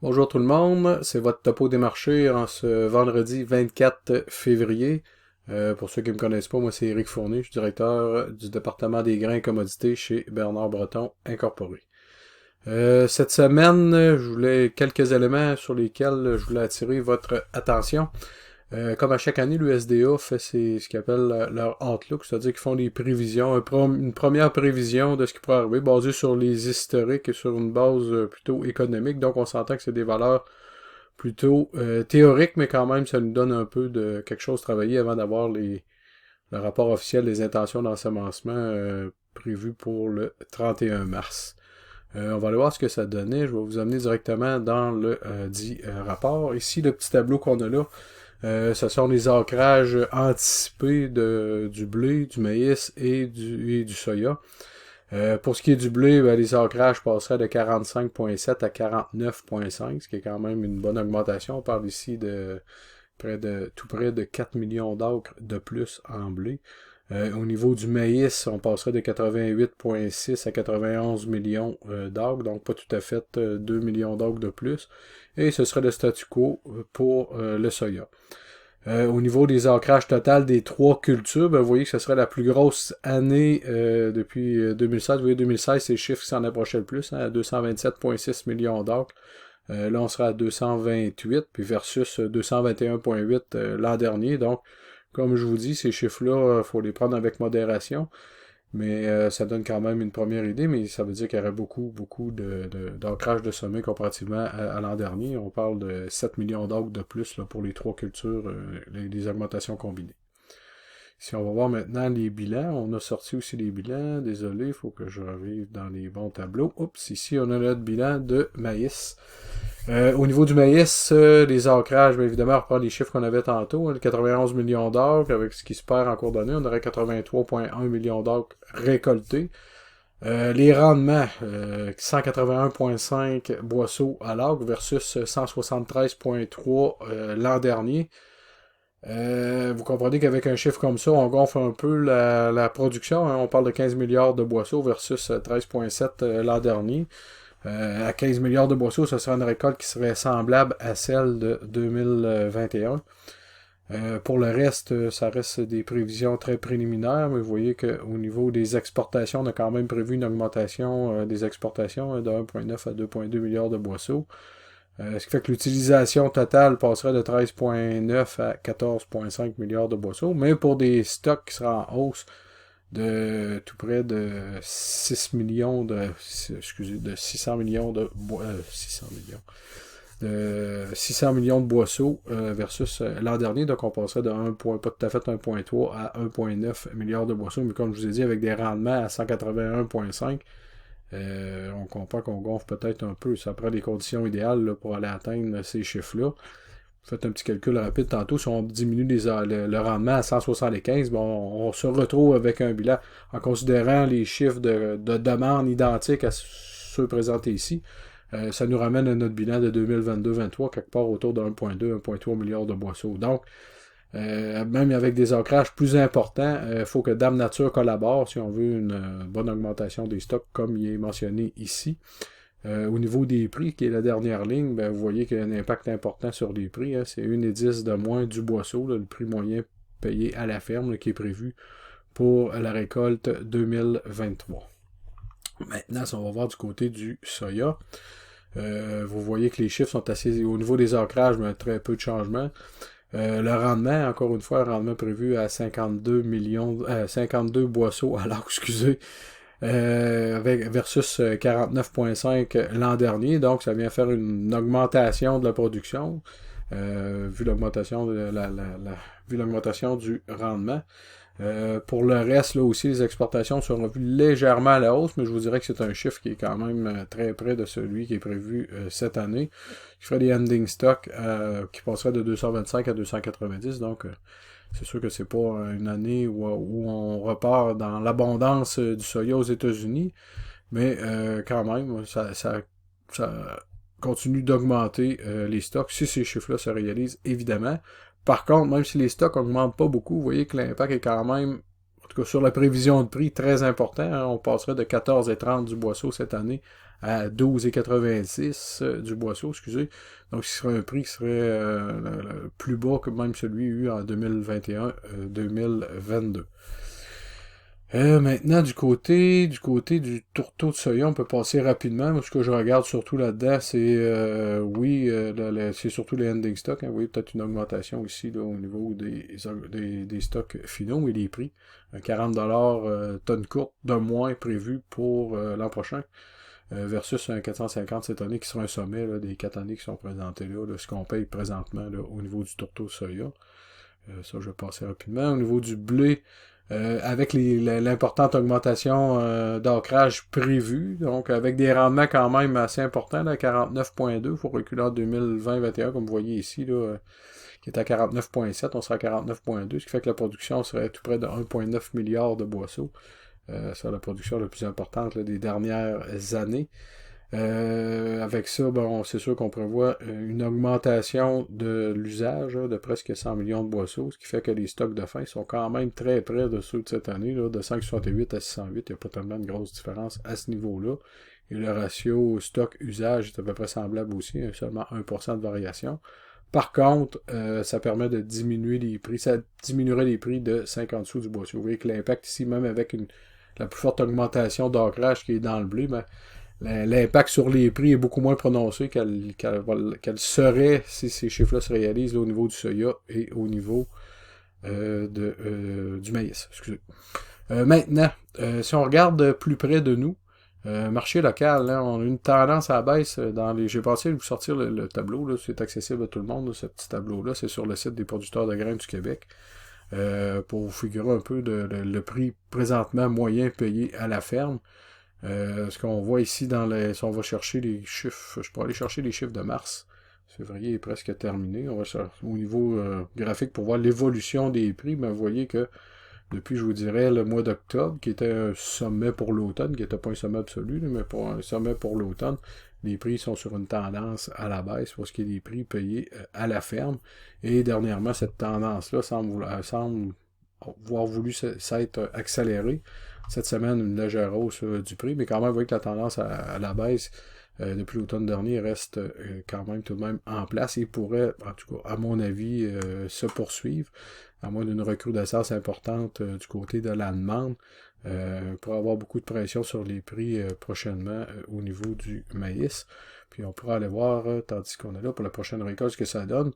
Bonjour tout le monde, c'est votre topo des marchés en ce vendredi 24 février. Pour ceux qui ne me connaissent pas, moi c'est Éric Fournier, je suis directeur du département des grains et commodités chez Bernard Breton Incorporé. Cette semaine, je voulais quelques éléments sur lesquels je voulais attirer votre attention. Comme à chaque année, l'USDA fait ce qu'ils appellent leur outlook, c'est-à-dire qu'ils font des prévisions, une première prévision de ce qui pourrait arriver, basée sur les historiques et sur une base plutôt économique. Donc on s'entend que c'est des valeurs plutôt théoriques, mais quand même ça nous donne un peu de quelque chose à travailler avant d'avoir le rapport officiel des intentions d'ensemencement prévu pour le 31 mars. On va aller voir ce que ça donnait. Je vais vous amener directement dans le dit rapport. Ici, le petit tableau qu'on a là, ce sont les ancrages anticipés du blé, du maïs et du soya. Pour ce qui est du blé, les ancrages passeraient de 45,7 à 49,5, ce qui est quand même une bonne augmentation. On parle ici de tout près de 4 millions d'acres de plus en blé. Au niveau du maïs, on passerait de 88,6 à 91 millions d'acres, donc pas tout à fait 2 millions d'acres de plus. Et ce serait le statu quo pour le soya. Au niveau des ancrages total des trois cultures, vous voyez que ce serait la plus grosse année depuis 2016. Vous voyez, 2016, c'est le chiffre qui s'en approchait le plus, à 227,6 millions d'acres. Là, on sera à 228, puis versus 221,8 l'an dernier. Donc, comme je vous dis, ces chiffres-là, il faut les prendre avec modération. Mais ça donne quand même une première idée, mais ça veut dire qu'il y aurait beaucoup d'ancrage de sommet comparativement à l'an dernier. On parle de 7 millions d'acres de plus là, pour les trois cultures, les augmentations combinées. Si on va voir maintenant les bilans, on a sorti aussi les bilans. Désolé, il faut que je revive dans les bons tableaux. Oups, ici on a notre bilan de maïs. Au niveau du maïs, les ancrages, bien évidemment, on reprend les chiffres qu'on avait tantôt, 91 millions d'acres, avec ce qui se perd en cours d'année, on aurait 83,1 millions d'acres récoltés. Les rendements, 181,5 boisseaux à l'acre versus 173,3 l'an dernier. Vous comprenez qu'avec un chiffre comme ça, on gonfle un peu la production. Hein. On parle de 15 milliards de boisseaux versus 13,7 l'an dernier. À 15 milliards de boisseaux, ce serait une récolte qui serait semblable à celle de 2021. Pour le reste, ça reste des prévisions très préliminaires, mais vous voyez qu'au niveau des exportations, on a quand même prévu une augmentation des exportations de 1,9 à 2,2 milliards de boisseaux. Ce qui fait que l'utilisation totale passerait de 13,9 à 14,5 milliards de boisseaux, mais pour des stocks qui seraient en hausse de tout près de 600 millions de 600 millions de 600 millions de boisseaux versus l'an dernier, donc on passerait de pas tout à fait 1,3 à 1,9 milliards de boisseaux, mais comme je vous ai dit, avec des rendements à 181,5, on comprend qu'on gonfle peut-être un peu. Ça prend des conditions idéales là, pour aller atteindre ces chiffres-là. Faites un petit calcul rapide tantôt. Si on diminue le rendement à 175, bon, on se retrouve avec un bilan en considérant les chiffres de demande identiques à ceux présentés ici. Ça nous ramène à notre bilan de 2022-23, quelque part autour de 1,2-1,3 milliards de boisseaux. Donc, même avec des ancrages plus importants, il faut que Dame Nature collabore si on veut une bonne augmentation des stocks, comme il est mentionné ici. Au niveau des prix, qui est la dernière ligne, vous voyez qu'il y a un impact important sur les prix. Hein. C'est 1,10 de moins du boisseau, le prix moyen payé à la ferme qui est prévu pour la récolte 2023. Maintenant, si on va voir du côté du soya, vous voyez que les chiffres sont assez... Au niveau des ancrages, mais très peu de changements. Le rendement, encore une fois, un rendement prévu à 52 boisseaux à l'acre, excusez, versus 49,5 l'an dernier. Donc, ça vient faire une augmentation de la production, vu l'augmentation du rendement. Pour le reste, là aussi, les exportations sont revues légèrement à la hausse, mais je vous dirais que c'est un chiffre qui est quand même très près de celui qui est prévu cette année, qui ferait des ending stocks qui passeraient de 225 à 290, donc c'est sûr que c'est pas une année où on repart dans l'abondance du soya aux États-Unis, mais quand même, ça continue d'augmenter les stocks si ces chiffres-là se réalisent, évidemment. Par contre, même si les stocks n'augmentent pas beaucoup, vous voyez que l'impact est quand même, en tout cas sur la prévision de prix, très important. Hein. On passerait de 14,30 du boisseau cette année à 12,86 du boisseau, excusez. Donc, ce serait un prix qui serait plus bas que même celui eu en 2021-2022. Maintenant, du tourteau de soya, on peut passer rapidement. Moi, ce que je regarde surtout là-dedans, c'est c'est surtout les ending stocks. Hein. Oui, peut-être une augmentation ici là, au niveau des stocks finaux et des prix. 40$ tonne courte de moins prévu pour l'an prochain. Versus un 450 cette année qui sera un sommet là, des 4 années qui sont présentées là, ce qu'on paye présentement là, au niveau du tourteau de soya. Ça, je vais passer rapidement. Au niveau du blé, avec l'importante augmentation d'ancrage prévue, donc avec des rendements quand même assez importants, là, 49,2, il faut reculer en 2020-2021, comme vous voyez ici, là, qui est à 49,7, on sera à 49,2, ce qui fait que la production serait tout près de 1,9 milliard de boisseaux. C'est la production la plus importante là, des dernières années. Avec ça, bon, c'est sûr qu'on prévoit une augmentation de l'usage de presque 100 millions de boisseaux, ce qui fait que les stocks de fin sont quand même très près de ceux de cette année, là, de 5,68 à 608. Il n'y a pas tellement de grosse différence à ce niveau-là. Et le ratio stock-usage est à peu près semblable aussi, seulement 1% de variation. Par contre, ça permet de diminuer les prix. Ça diminuerait les prix de 50 sous du boisseau. Vous voyez que l'impact ici, même avec la plus forte augmentation d'ancrage qui est dans le blé, ben, l'impact sur les prix est beaucoup moins prononcé qu'elle serait si ces chiffres-là se réalisent là, au niveau du soya et au niveau du maïs. Excusez. Maintenant, si on regarde plus près de nous, marché local, là, on a une tendance à la baisse dans les. J'ai pensé vous sortir le tableau, là, c'est accessible à tout le monde, là, ce petit tableau-là, c'est sur le site des producteurs de grains du Québec. Pour vous figurer un peu le prix présentement moyen payé à la ferme. Ce qu'on voit ici si on va chercher les chiffres, je pourrais aller chercher les chiffres de mars. Février est presque terminé. On va au niveau graphique pour voir l'évolution des prix. Ben, vous voyez que depuis, je vous dirais, le mois d'octobre, qui était un sommet pour l'automne, qui n'était pas un sommet absolu, mais pour un sommet pour l'automne, les prix sont sur une tendance à la baisse pour ce qui est des prix payés à la ferme. Et dernièrement, cette tendance-là semble avoir voulu s'être accélérée. Cette semaine, une légère hausse du prix, mais quand même, vous voyez que la tendance à la baisse depuis l'automne dernier reste quand même tout de même en place et pourrait, en tout cas, à mon avis, se poursuivre, à moins d'une recrudescence importante du côté de la demande, pour avoir beaucoup de pression sur les prix prochainement au niveau du maïs. Puis on pourra aller voir, tandis qu'on est là pour la prochaine récolte, ce que ça donne.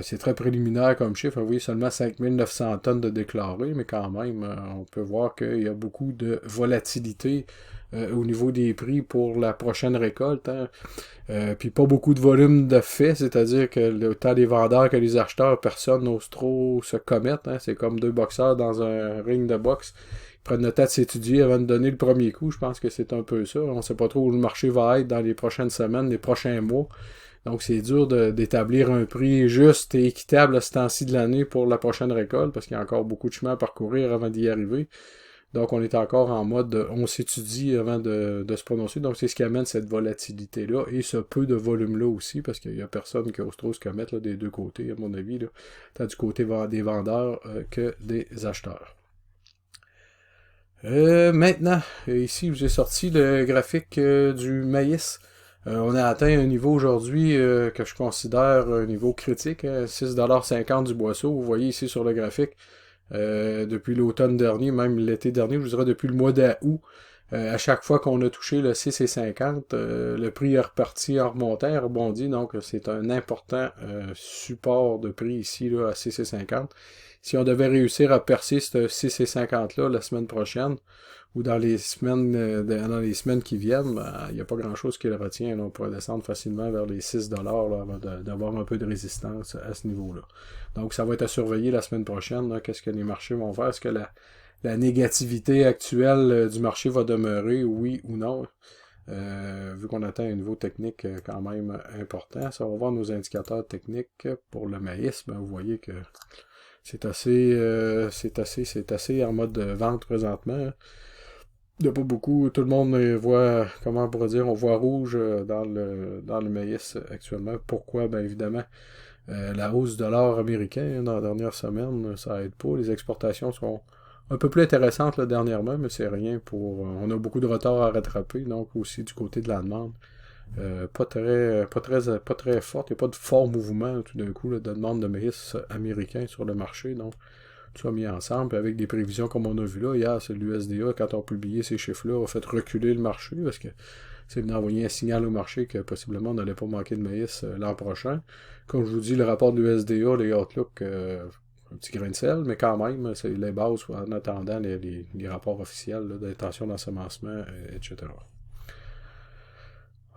C'est très préliminaire comme chiffre. Vous voyez seulement 5900 tonnes de déclarés, mais quand même, on peut voir qu'il y a beaucoup de volatilité au niveau des prix pour la prochaine récolte. Hein. Puis pas beaucoup de volume de fait, c'est-à-dire que autant les vendeurs que les acheteurs, personne n'ose trop se commettre. Hein. C'est comme deux boxeurs dans un ring de boxe. Ils prennent le temps de s'étudier avant de donner le premier coup. Je pense que c'est un peu ça. On ne sait pas trop où le marché va être dans les prochaines semaines, les prochains mois. Donc, c'est dur d'établir un prix juste et équitable à ce temps-ci de l'année pour la prochaine récolte, parce qu'il y a encore beaucoup de chemin à parcourir avant d'y arriver. Donc, on est encore en mode, on s'étudie avant de se prononcer. Donc, c'est ce qui amène cette volatilité-là et ce peu de volume-là aussi, parce qu'il n'y a personne qui ose trop se commettre là, des deux côtés, à mon avis, là, tant du côté des vendeurs que des acheteurs. Maintenant, ici, je vous ai sorti le graphique du maïs. On a atteint un niveau aujourd'hui que je considère un niveau critique, hein, 6,50$ du boisseau. Vous voyez ici sur le graphique, depuis l'automne dernier, même l'été dernier, je vous dirais depuis le mois d'août, à chaque fois qu'on a touché le 6,50$, le prix est reparti en remontant, rebondi. Donc c'est un important support de prix ici là, à 6,50$. Si on devait réussir à percer ce 6,50$-là la semaine prochaine, ou dans les semaines qui viennent, ben, il n'y a pas grand-chose qui le retient. Là. On pourrait descendre facilement vers les 6$ là, avant d'avoir un peu de résistance à ce niveau-là. Donc, ça va être à surveiller la semaine prochaine. Qu'est-ce que les marchés vont faire? Est-ce que la négativité actuelle du marché va demeurer, oui ou non? Vu qu'on atteint un niveau technique quand même important. Ça va voir nos indicateurs techniques pour le maïs. Ben, vous voyez que c'est assez en mode de vente présentement. Il n'y a pas beaucoup, tout le monde voit, comment on pourrait dire, on voit rouge dans le maïs actuellement. Pourquoi? Ben évidemment, la hausse du dollar américain dans la dernière semaine, ça aide pas. Les exportations sont un peu plus intéressante là, dernièrement, mais c'est rien pour... on a beaucoup de retard à rattraper, donc aussi du côté de la demande. Pas très forte, il n'y a pas de fort mouvement tout d'un coup là, de demande de maïs américain sur le marché, donc tout ça mis ensemble, puis avec des prévisions comme on a vu là, hier, c'est l'USDA, quand on a publié ces chiffres-là, a fait reculer le marché, parce que c'est venu envoyer un signal au marché que possiblement on n'allait pas manquer de maïs l'an prochain. Comme je vous dis, le rapport de l'USDA, les Outlook, un petit grain de sel, mais quand même, c'est les bases en attendant les rapports officiels d'intention d'ensemencement, etc.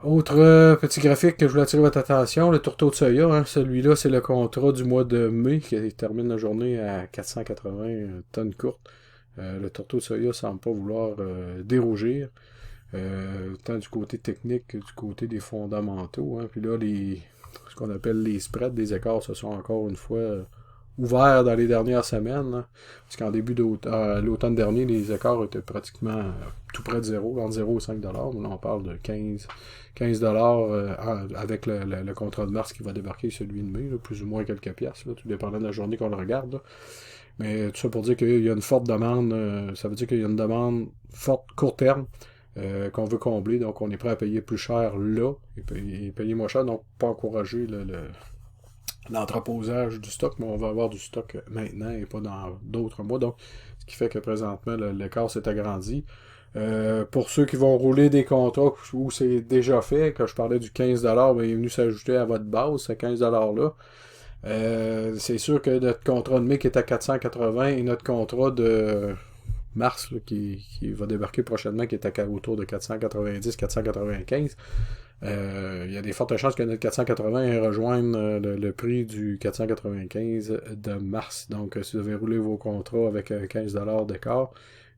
Autre petit graphique que je voulais attirer votre attention, le tourteau de soya, hein, celui-là c'est le contrat du mois de mai qui termine la journée à 480 tonnes courtes. Le tourteau de soya semble pas vouloir dérougir, tant du côté technique que du côté des fondamentaux. Hein. Puis là, ce qu'on appelle les spreads des écarts se sont encore une fois ouverts dans les dernières semaines. Hein. Parce qu'en début l'automne dernier, les écarts étaient pratiquement tout près de zéro, entre 0 et 5 $. Là, on parle de 15 avec le contrat de mars qui va débarquer, celui de mai, là, plus ou moins quelques piastres, là, tout dépendant de la journée qu'on le regarde. Là. Mais tout ça pour dire qu'il y a une forte demande, ça veut dire qu'il y a une demande forte court terme qu'on veut combler, donc on est prêt à payer plus cher là et payer moins cher, donc pas encourager l'entreposage du stock, mais on va avoir du stock maintenant et pas dans d'autres mois. Donc, ce qui fait que présentement, l'écart s'est agrandi. Pour ceux qui vont rouler des contrats où c'est déjà fait, quand je parlais du 15$, ben, il est venu s'ajouter à votre base, ce 15$-là. C'est sûr que notre contrat de mai qui est à 480 et notre contrat de mars là, qui va débarquer prochainement, qui est autour de 490-495, il y a des fortes chances que notre 480 rejoigne le prix du 495 de mars. Donc, si vous avez roulé vos contrats avec 15$ d'écart,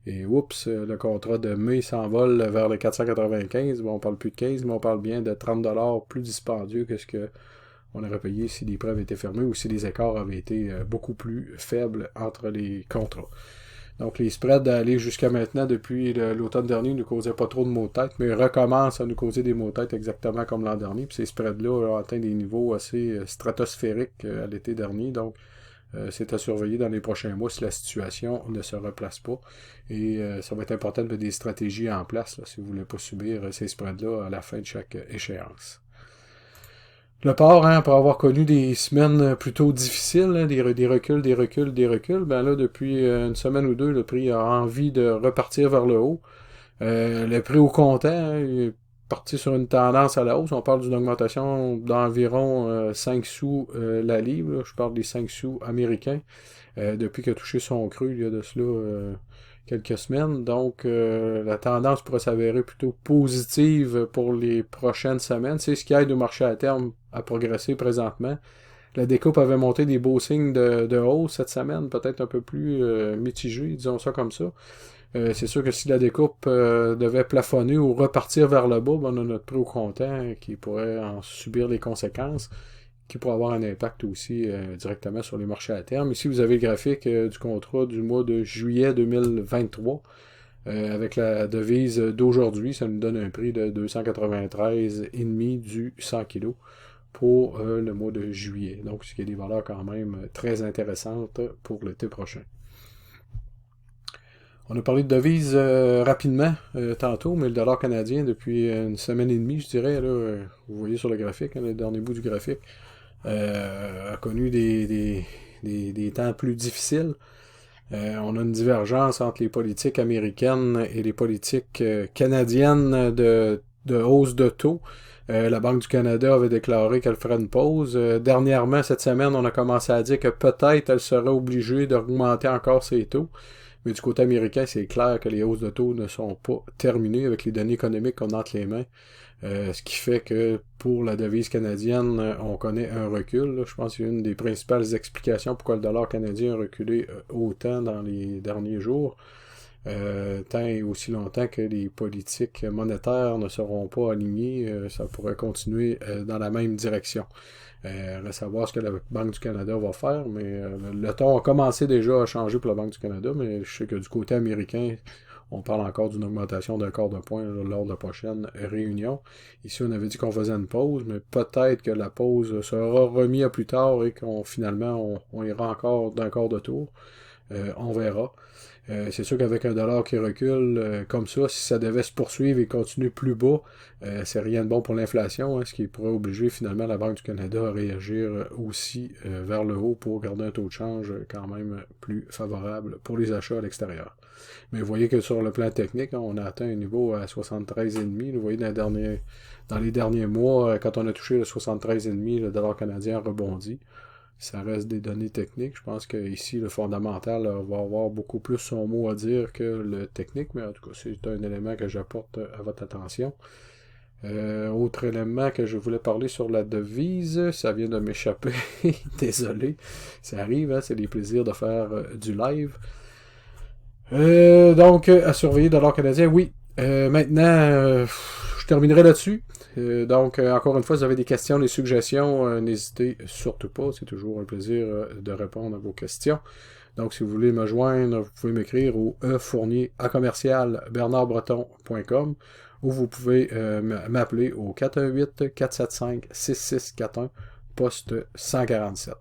et oups, le contrat de mai s'envole vers le 495, bon, on parle plus de 15, mais on parle bien de 30$ plus dispendieux que ce que on aurait payé si les prêts avaient été fermés ou si les écarts avaient été beaucoup plus faibles entre les contrats. Donc les spreads aller jusqu'à maintenant, depuis l'automne dernier, ne nous causaient pas trop de maux de tête, mais ils recommencent à nous causer des maux de tête exactement comme l'an dernier. Puis ces spreads-là ont atteint des niveaux assez stratosphériques à l'été dernier. Donc c'est à surveiller dans les prochains mois si la situation ne se replace pas. Et ça va être important de mettre des stratégies en place là, si vous ne voulez pas subir ces spreads-là à la fin de chaque échéance. Le port, hein, après avoir connu des semaines plutôt difficiles, hein, des reculs, ben là, depuis une semaine ou deux, le prix a envie de repartir vers le haut. Le prix au comptant, hein, il est parti sur une tendance à la hausse. On parle d'une augmentation d'environ 5 sous la livre. Là. Je parle des 5 sous américains. Depuis qu'il a touché son cru, il y a de cela quelques semaines. Donc, la tendance pourrait s'avérer plutôt positive pour les prochaines semaines. C'est ce qui aide au marché à terme à progresser présentement. La découpe avait monté des beaux signes de hausse cette semaine, peut-être un peu plus mitigé, disons ça comme ça. C'est sûr que si la découpe devait plafonner ou repartir vers le bas, ben on a notre prix au comptant qui pourrait en subir les conséquences, qui pourrait avoir un impact aussi directement sur les marchés à terme. Ici, vous avez le graphique du contrat du mois de juillet 2023. Avec la devise d'aujourd'hui, ça nous donne un prix de 293,5 du 100 kg pour le mois de juillet. Donc, ce qui est des valeurs quand même très intéressantes pour l'été prochain. On a parlé de devises rapidement tantôt, mais le dollar canadien, depuis une semaine et demie, je dirais, là, vous voyez sur le graphique, hein, le dernier bout du graphique, a connu des temps plus difficiles. On a une divergence entre les politiques américaines et les politiques canadiennes de hausse de taux. La Banque du Canada avait déclaré qu'elle ferait une pause. Dernièrement, cette semaine, on a commencé à dire que peut-être elle serait obligée d'augmenter encore ses taux. Mais du côté américain, c'est clair que les hausses de taux ne sont pas terminées avec les données économiques qu'on a entre les mains. Ce qui fait que pour la devise canadienne, on connaît un recul. Là. Je pense que c'est une des principales explications pourquoi le dollar canadien a reculé autant dans les derniers jours. Tant et aussi longtemps que les politiques monétaires ne seront pas alignées, ça pourrait continuer dans la même direction. Reste à voir ce que la Banque du Canada va faire, mais le ton a commencé déjà à changer pour la Banque du Canada, mais je sais que du côté américain, on parle encore d'une augmentation d'un quart de point là, lors de la prochaine réunion. Ici, on avait dit qu'on faisait une pause, mais peut-être que la pause sera remise à plus tard et qu'on finalement on ira encore d'un quart de tour. On verra. C'est sûr qu'avec un dollar qui recule comme ça, si ça devait se poursuivre et continuer plus bas, c'est rien de bon pour l'inflation, hein, ce qui pourrait obliger finalement la Banque du Canada à réagir aussi vers le haut pour garder un taux de change quand même plus favorable pour les achats à l'extérieur. Mais vous voyez que sur le plan technique, hein, on a atteint un niveau à 73,5. Vous voyez, dans les derniers mois, quand on a touché le 73,5, le dollar canadien rebondit. Ça reste des données techniques. Je pense qu'ici, le fondamental va avoir beaucoup plus son mot à dire que le technique, mais en tout cas, c'est un élément que j'apporte à votre attention. Autre élément que je voulais parler sur la devise, ça vient de m'échapper. Désolé, ça arrive, hein, c'est les plaisirs de faire du live. Donc, à surveiller dollar canadien, oui. Maintenant, je terminerai là-dessus. Donc, encore une fois, si vous avez des questions, des suggestions, n'hésitez surtout pas. C'est toujours un plaisir de répondre à vos questions. Donc, si vous voulez me joindre, vous pouvez m'écrire au efournier@bernardbreton.com ou vous pouvez m'appeler au 418-475-6641, poste 147.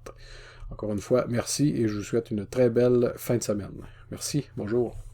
Encore une fois, merci et je vous souhaite une très belle fin de semaine. Merci, bonjour.